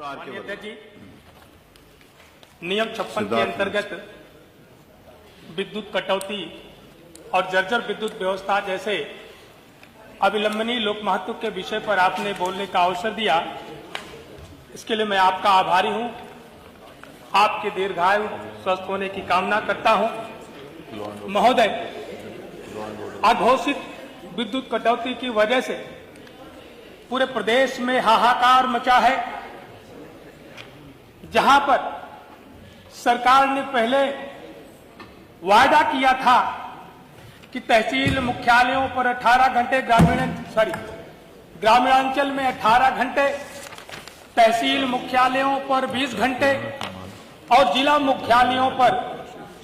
माननीय अध्यक्ष जी, नियम 56 के अंतर्गत विद्युत कटौती और जर्जर विद्युत व्यवस्था जैसे अविलंबनीय लोक महत्व के विषय पर आपने बोलने का अवसर दिया, इसके लिए मैं आपका आभारी हूं। आपके दीर्घायु स्वस्थ होने की कामना करता हूं। महोदय, अघोषित विद्युत कटौती की वजह से पूरे प्रदेश में हाहाकार मचा है। जहां पर सरकार ने पहले वायदा किया था कि तहसील मुख्यालयों पर 18 घंटे, ग्रामीणांचल में 18 घंटे, तहसील मुख्यालयों पर 20 घंटे और जिला मुख्यालयों पर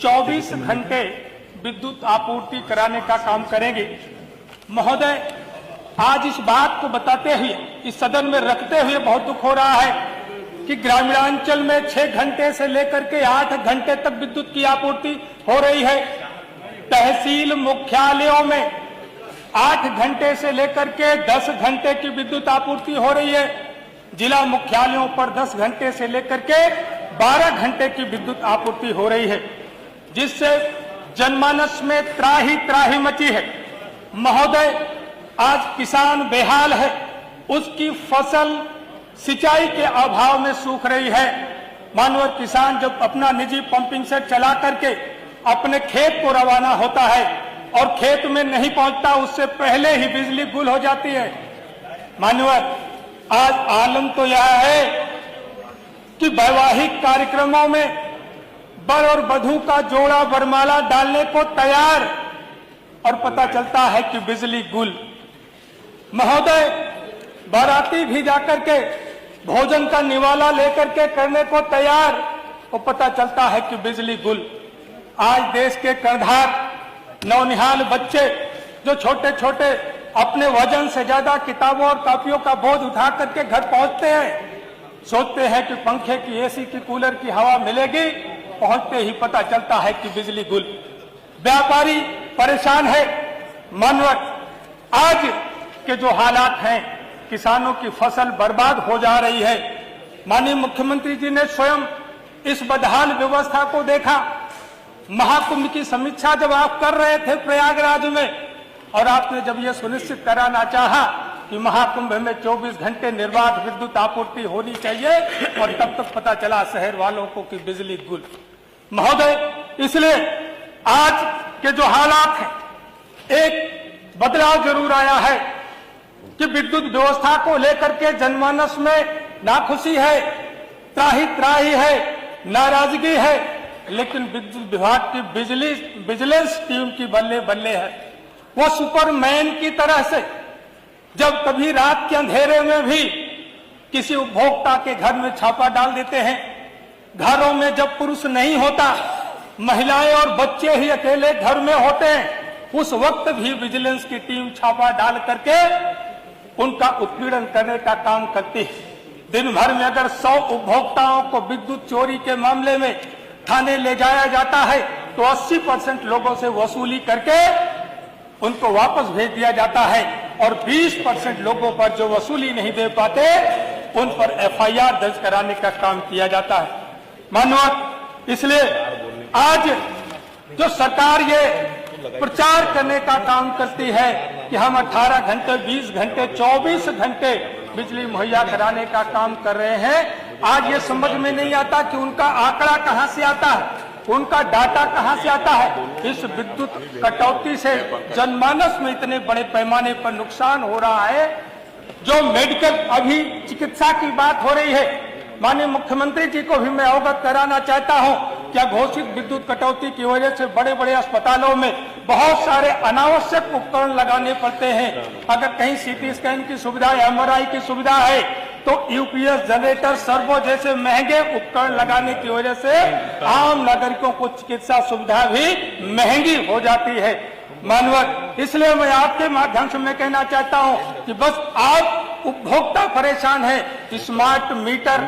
24 घंटे विद्युत आपूर्ति कराने का काम करेंगे। महोदय, आज इस बात को बताते हुए, इस सदन में रखते हुए बहुत दुख हो रहा है कि ग्रामीणांचल में 6 घंटे से लेकर के 8 घंटे तक विद्युत की आपूर्ति हो रही है। तहसील मुख्यालयों में 8 घंटे से लेकर के 10 घंटे की विद्युत आपूर्ति हो रही है। जिला मुख्यालयों पर 10 घंटे से लेकर के 12 घंटे की विद्युत आपूर्ति हो रही है, जिससे जनमानस में त्राही त्राही मची है। महोदय, आज किसान बेहाल है, उसकी फसल सिंचाई के अभाव में सूख रही है। मानव किसान जब अपना निजी पंपिंग सेट चला करके अपने खेत को रवाना होता है और खेत में नहीं पहुंचता, उससे पहले ही बिजली गुल हो जाती है। मान्यवर, आज आलम तो यह है कि वैवाहिक कार्यक्रमों में वर और वधू का जोड़ा वरमाला डालने को तैयार और पता चलता है कि बिजली गुल। महोदय, बाराती भी जाकर के भोजन का निवाला लेकर के करने को तैयार और पता चलता है कि बिजली गुल। आज देश के कर्णधार नौनिहाल बच्चे जो छोटे छोटे अपने वजन से ज्यादा किताबों और कॉपियों का बोझ उठा करके घर पहुंचते हैं, सोचते हैं कि पंखे की, एसी की, कूलर की हवा मिलेगी, पहुंचते ही पता चलता है कि बिजली गुल। व्यापारी परेशान है। मानवत, आज के जो हालात हैं, किसानों की फसल बर्बाद हो जा रही है। माननीय मुख्यमंत्री जी ने स्वयं इस बदहाल व्यवस्था को देखा। महाकुंभ की समीक्षा जब आप कर रहे थे प्रयागराज में, और आपने जब यह सुनिश्चित कराना चाहा कि महाकुंभ में 24 घंटे निर्बाध विद्युत आपूर्ति होनी चाहिए, और तब तक पता चला शहर वालों को कि बिजली गुल। महोदय, इसलिए आज के जो हालात हैं, एक बदलाव जरूर आया है कि विद्युत व्यवस्था को लेकर के जनमानस में नाखुशी है, त्राही त्राही है, नाराजगी है, लेकिन विद्युत विभाग की विजिलेंस टीम की बल्ले बल्ले है। वो सुपरमैन की तरह से जब कभी रात के अंधेरे में भी किसी उपभोक्ता के घर में छापा डाल देते हैं। घरों में जब पुरुष नहीं होता, महिलाएं और बच्चे ही अकेले घर में होते हैं, उस वक्त भी विजिलेंस की टीम छापा डाल करके उनका उत्पीड़न करने का काम करती है। दिन भर में अगर 100 उपभोक्ताओं को विद्युत चोरी के मामले में थाने ले जाया जाता है, तो 80% लोगों से वसूली करके उनको वापस भेज दिया जाता है, और 20% लोगों पर जो वसूली नहीं दे पाते, उन पर FIR दर्ज कराने का काम किया जाता है। मानवत, इसलिए आज जो सरकार ये प्रचार करने का काम करती है कि हम 18 घंटे, 20 घंटे, 24 घंटे बिजली मुहैया कराने का काम कर रहे हैं, आज ये समझ में नहीं आता कि उनका आंकड़ा कहां से आता है, उनका डाटा कहां से आता है। इस विद्युत कटौती से जनमानस में इतने बड़े पैमाने पर नुकसान हो रहा है। जो मेडिकल, अभी चिकित्सा की बात हो रही है, माननीय मुख्यमंत्री जी को भी मैं अवगत कराना चाहता हूं कि घोषित विद्युत कटौती की वजह से बड़े बड़े अस्पतालों में बहुत सारे अनावश्यक उपकरण लगाने पड़ते हैं। अगर कहीं CT स्कैन की सुविधा, MRI की सुविधा है, तो UPS, जनरेटर, सर्वो जैसे महंगे उपकरण लगाने की वजह से आम नागरिकों को चिकित्सा सुविधा भी महंगी हो जाती है। मानवर, इसलिए मैं आपके माध्यम से मैं कहना चाहता हूं कि बस आप उपभोक्ता परेशान है। स्मार्ट मीटर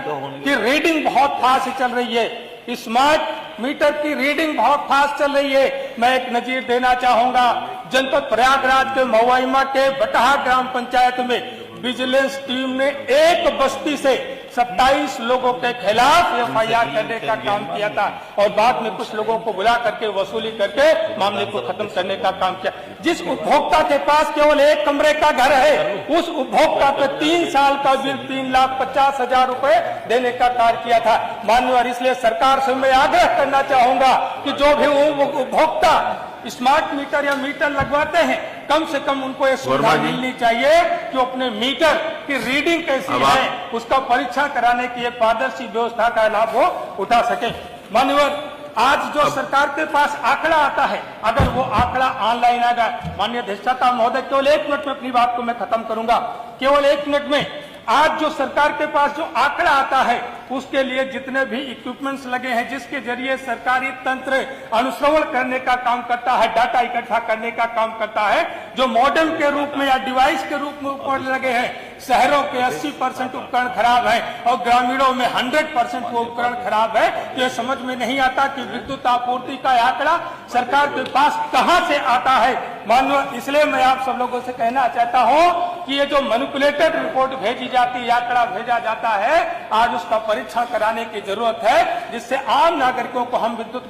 की रीडिंग बहुत फास्ट चल रही है। स्मार्ट मीटर की रीडिंग बहुत फास्ट चल रही है। मैं एक नजीर देना चाहूंगा, जनपद प्रयागराज के महुआइमा के बटहा ग्राम पंचायत में विजिलेंस टीम ने एक बस्ती से 27 लोगों के खिलाफ एफआईआर करने का काम किया था और बाद में कुछ लोगों को बुला करके वसूली करके मामले को खत्म करने का काम किया। जिस उपभोक्ता के पास केवल 1 कमरे का घर है, उस उपभोक्ता पे 3 साल का बिल 3,50,000 रुपए देने का कार्य किया था। माननीय, इसलिए सरकार से मैं आग्रह करना चाहूंगा कि जो भी उपभोक्ता स्मार्ट मीटर या मीटर लगवाते हैं, कम से कम उनको ये सुविधा मिलनी चाहिए कि अपने मीटर की रीडिंग कैसी है उसका परीक्षण कराने की एक पारदर्शी व्यवस्था का लाभ वो उठा सके। माननीय, आज जो सरकार के पास आंकड़ा आता है, अगर वो आंकड़ा ऑनलाइन आएगा, माननीय अधिष्ठाता महोदय, केवल 1 मिनट में अपनी बात को मैं खत्म करूंगा, केवल 1 मिनट में। आज जो सरकार के पास जो आंकड़ा आता है, उसके लिए जितने भी इक्विपमेंट्स लगे हैं, जिसके जरिए सरकारी तंत्र अनुश्रवण करने का काम करता है, डाटा इकट्ठा करने का काम करता है, जो मॉडल के रूप में या डिवाइस के रूप में ऊपर लगे हैं, शहरों के 80% उपकरण खराब है और ग्रामीणों में 100% वो उपकरण खराब है। तो ये समझ में नहीं आता कि विद्युत आपूर्ति का आंकड़ा सरकार के पास कहां से आता है। माननीय, इसलिए मैं आप सब लोगों से कहना चाहता हूं कि ये जो मैनिपुलेटेड रिपोर्ट भेजी जाती है, आंकड़ा भेजा जाता है, आज उसका परीक्षण कराने की जरूरत है, जिससे आम नागरिकों को हम विद्युत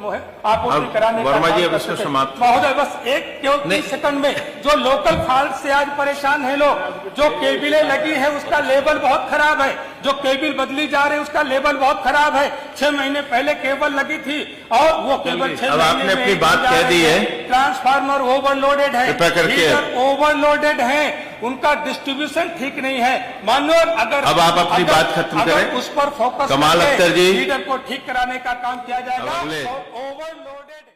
आपूर्ति कराने का महोदय, बस एक 30 सेकंड में, जो लोकल फॉल्ट से आज परेशान है लोग, जो केबिलें लगी है उसका लेवल बहुत खराब है, जो केबल बदली जा रही है उसका लेवल बहुत खराब है। 6 महीने पहले केबल लगी थी और वो केबल 6 महीने में अपनी बात कह दी है। ट्रांसफार्मर ओवरलोडेड है, हीटर ओवरलोडेड है, उनका डिस्ट्रीब्यूशन ठीक नहीं है। मानो अगर अब आप अपनी बात खत्म करें, उस पर फोकस कमाल अख्तर जी, हीटर को ठीक कराने का काम किया जाएगा तो ओवरलोडेड